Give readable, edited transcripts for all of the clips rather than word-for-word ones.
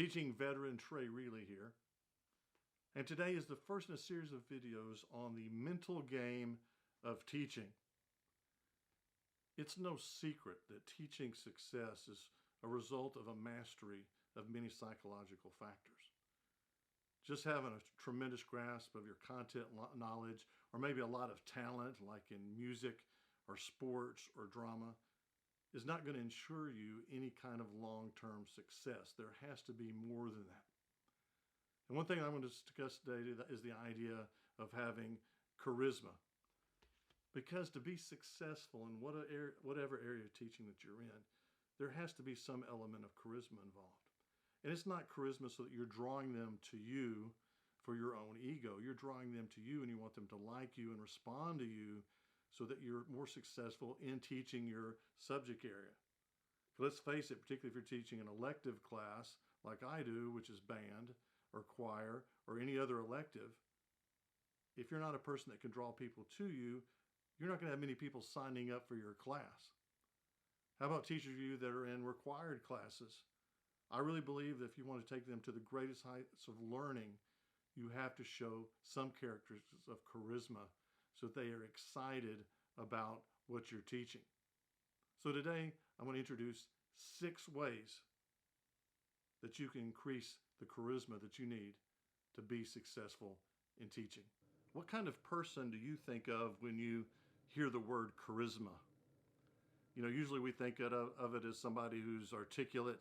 Teaching veteran Trey Reilly here. And today is the first in a series of videos on the mental game of teaching. It's no secret that teaching success is a result of a mastery of many psychological factors. Just having a tremendous grasp of your content knowledge, or maybe a lot of talent like in music or sports or drama, is not going to ensure you any kind of long-term success. There has to be more than that. And one thing I'm going to discuss today is the idea of having charisma. Because to be successful in whatever area of teaching that you're in, there has to be some element of charisma involved. And it's not charisma so that you're drawing them to you for your own ego. You're drawing them to you and you want them to like you and respond to you so that you're more successful in teaching your subject area. Let's face it, particularly if you're teaching an elective class like I do, which is band or choir or any other elective, if you're not a person that can draw people to you, you're not going to have many people signing up for your class. How about teachers of you that are in required classes? I really believe that if you want to take them to the greatest heights of learning, you have to show some characteristics of charisma so that they are excited about what you're teaching. So today, I'm going to introduce 6 ways that you can increase the charisma that you need to be successful in teaching. What kind of person do you think of when you hear the word charisma? You know, usually we think of it as somebody who's articulate,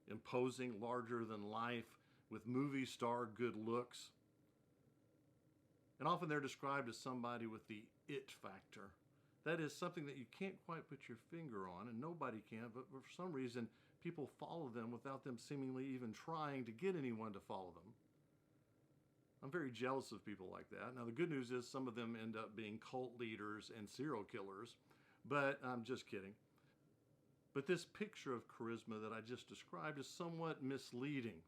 imposing, larger than life, with movie star good looks. And often they're described as somebody with the it factor. That is something that you can't quite put your finger on, and nobody can, but for some reason people follow them without them seemingly even trying to get anyone to follow them. I'm very jealous of people like that. Now the good news is some of them end up being cult leaders and serial killers, but I'm just kidding. But this picture of charisma that I just described is somewhat misleading.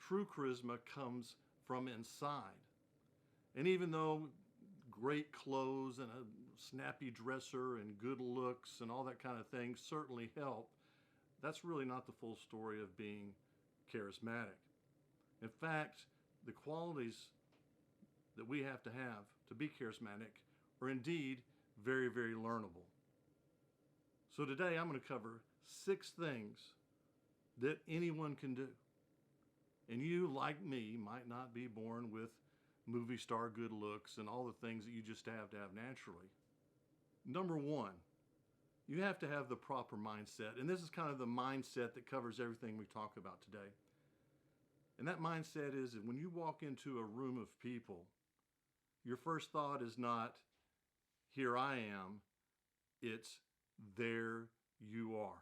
True charisma comes from inside. And even though great clothes and a snappy dresser and good looks and all that kind of thing certainly help, that's really not the full story of being charismatic. In fact, the qualities that we have to be charismatic are indeed very, very learnable. So today I'm going to cover 6 things that anyone can do. And you, like me, might not be born with movie star good looks and all the things that you just have to have naturally. Number 1, you have to have the proper mindset. And this is kind of the mindset that covers everything we talk about today. And that mindset is that when you walk into a room of people, your first thought is not, here I am, it's there you are.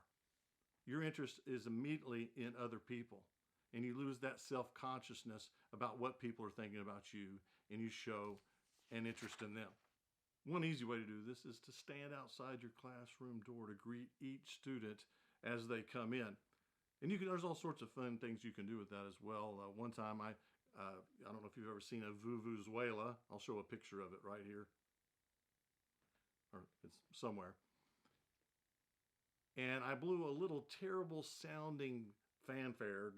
Your interest is immediately in other people. And you lose that self-consciousness about what people are thinking about you, and you show an interest in them. One easy way to do this is to stand outside your classroom door to greet each student as they come in. And there's all sorts of fun things you can do with that as well. One time, I don't know if you've ever seen a vuvuzela. I'll show a picture of it right here. Or it's somewhere. And I blew a little terrible sounding fanfare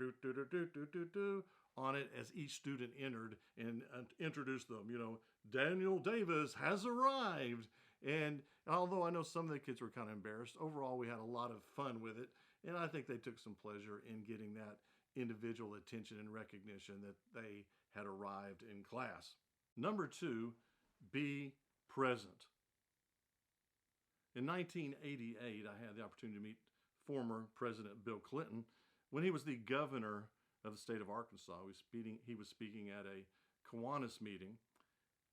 on it as each student entered and introduced them. You know, Daniel Davis has arrived. And although I know some of the kids were kind of embarrassed, overall we had a lot of fun with it. And I think they took some pleasure in getting that individual attention and recognition that they had arrived in class. Number 2, be present. In 1988, I had the opportunity to meet former President Bill Clinton when he was the governor of the state of Arkansas. He was speaking at a Kiwanis meeting.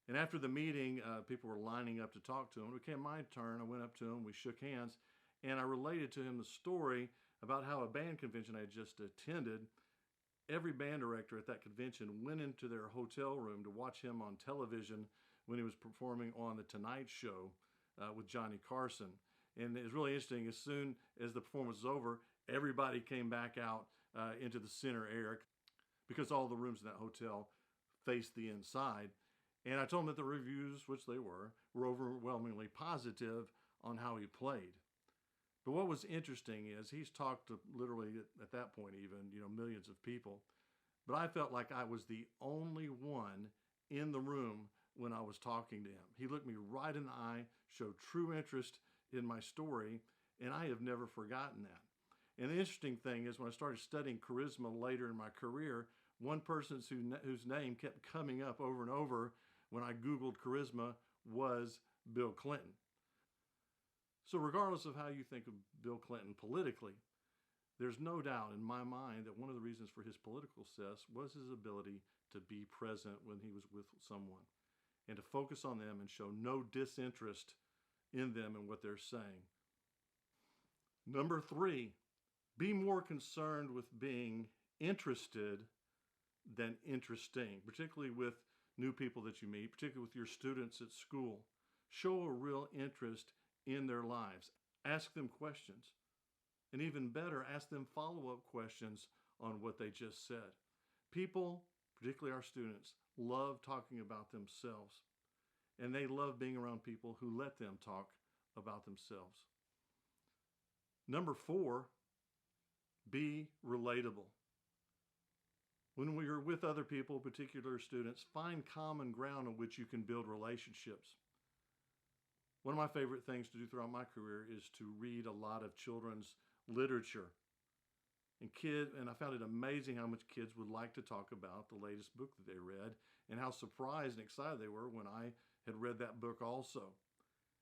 And after the meeting, people were lining up to talk to him. It became my turn. I went up to him. We shook hands. And I related to him the story about how a band convention I had just attended, every band director at that convention went into their hotel room to watch him on television when he was performing on The Tonight Show with Johnny Carson. And it was really interesting. As soon as the performance was over, everybody came back out into the center area because all the rooms in that hotel faced the inside. And I told them that the reviews, which they were overwhelmingly positive on how he played. But what was interesting is he's talked to literally at that point even, millions of people. But I felt like I was the only one in the room when I was talking to him. He looked me right in the eye, showed true interest in my story, and I have never forgotten that. And the interesting thing is when I started studying charisma later in my career, one person whose name kept coming up over and over when I Googled charisma was Bill Clinton. So regardless of how you think of Bill Clinton politically, there's no doubt in my mind that one of the reasons for his political success was his ability to be present when he was with someone and to focus on them and show no disinterest in them and what they're saying. Number 3, be more concerned with being interested than interesting, particularly with new people that you meet, particularly with your students at school. Show a real interest in their lives. Ask them questions. And even better, ask them follow-up questions on what they just said. People, particularly our students, love talking about themselves. And they love being around people who let them talk about themselves. Number 4, be relatable. When we are with other people, particular students, find common ground on which you can build relationships. One of my favorite things to do throughout my career is to read a lot of children's literature. And I found it amazing how much kids would like to talk about the latest book that they read and how surprised and excited they were when I had read that book also.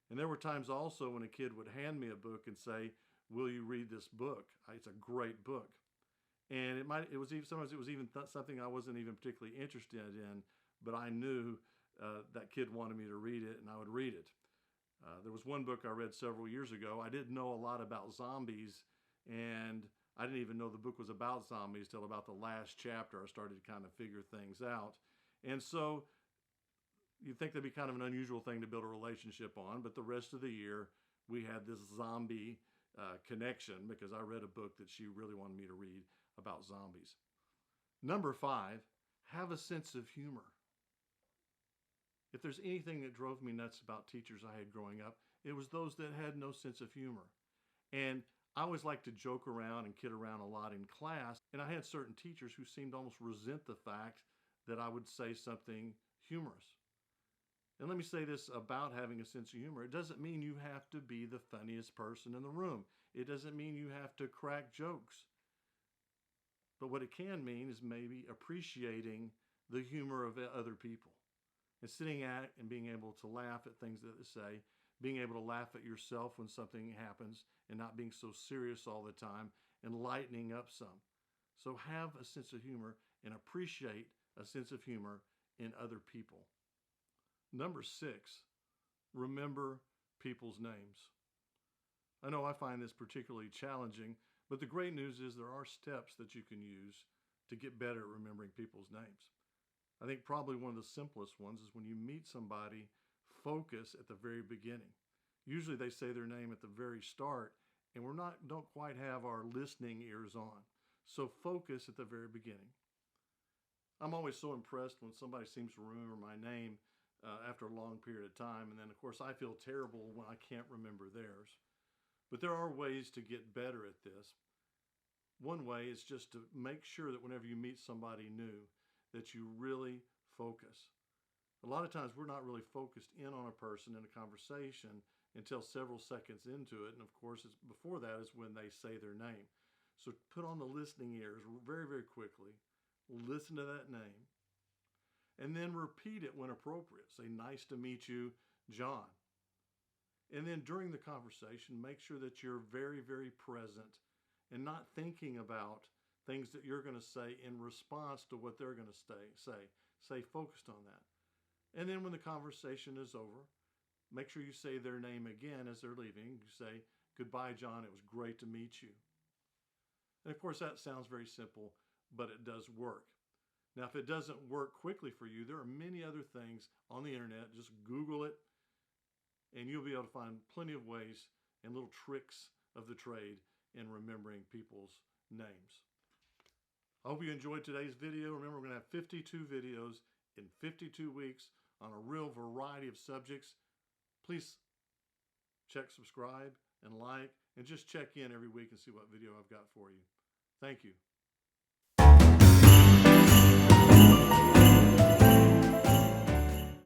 And there were times also when a kid would hand me a book and say, "Will you read this book? It's a great book." And sometimes it was even something I wasn't even particularly interested in, but I knew that kid wanted me to read it, and I would read it. There was one book I read several years ago. I didn't know a lot about zombies, and I didn't even know the book was about zombies till about the last chapter. I started to kind of figure things out. And so you'd think that'd be kind of an unusual thing to build a relationship on, but the rest of the year we had this zombie connection because I read a book that she really wanted me to read about zombies. Number 5, have a sense of humor. If there's anything that drove me nuts about teachers I had growing up, it was those that had no sense of humor. And I always liked to joke around and kid around a lot in class, and I had certain teachers who seemed to almost resent the fact that I would say something humorous. And let me say this about having a sense of humor. It doesn't mean you have to be the funniest person in the room. It doesn't mean you have to crack jokes. But what it can mean is maybe appreciating the humor of other people. And sitting at and being able to laugh at things that they say, being able to laugh at yourself when something happens and not being so serious all the time and lightening up some. So have a sense of humor and appreciate a sense of humor in other people. Number 6, remember people's names. I know I find this particularly challenging, but the great news is there are steps that you can use to get better at remembering people's names. I think probably one of the simplest ones is when you meet somebody, focus at the very beginning. Usually they say their name at the very start, and don't quite have our listening ears on. So focus at the very beginning. I'm always so impressed when somebody seems to remember my name after a long period of time, and then of course I feel terrible when I can't remember theirs. But there are ways to get better at this. One way is just to make sure that whenever you meet somebody new, that you really focus. A lot of times we're not really focused in on a person in a conversation until several seconds into it. And of course, before that is when they say their name. So put on the listening ears very, very quickly. Listen to that name. And then repeat it when appropriate. Say, "Nice to meet you, John." And then during the conversation, make sure that you're very, very present and not thinking about things that you're going to say in response to what they're going to say. Stay focused on that. And then when the conversation is over, make sure you say their name again as they're leaving. You say, "Goodbye, John. It was great to meet you." And of course, that sounds very simple, but it does work. Now, if it doesn't work quickly for you, there are many other things on the internet. Just Google it, and you'll be able to find plenty of ways and little tricks of the trade in remembering people's names. I hope you enjoyed today's video. Remember, we're going to have 52 videos in 52 weeks on a real variety of subjects. Please check subscribe and like, and just check in every week and see what video I've got for you. Thank you.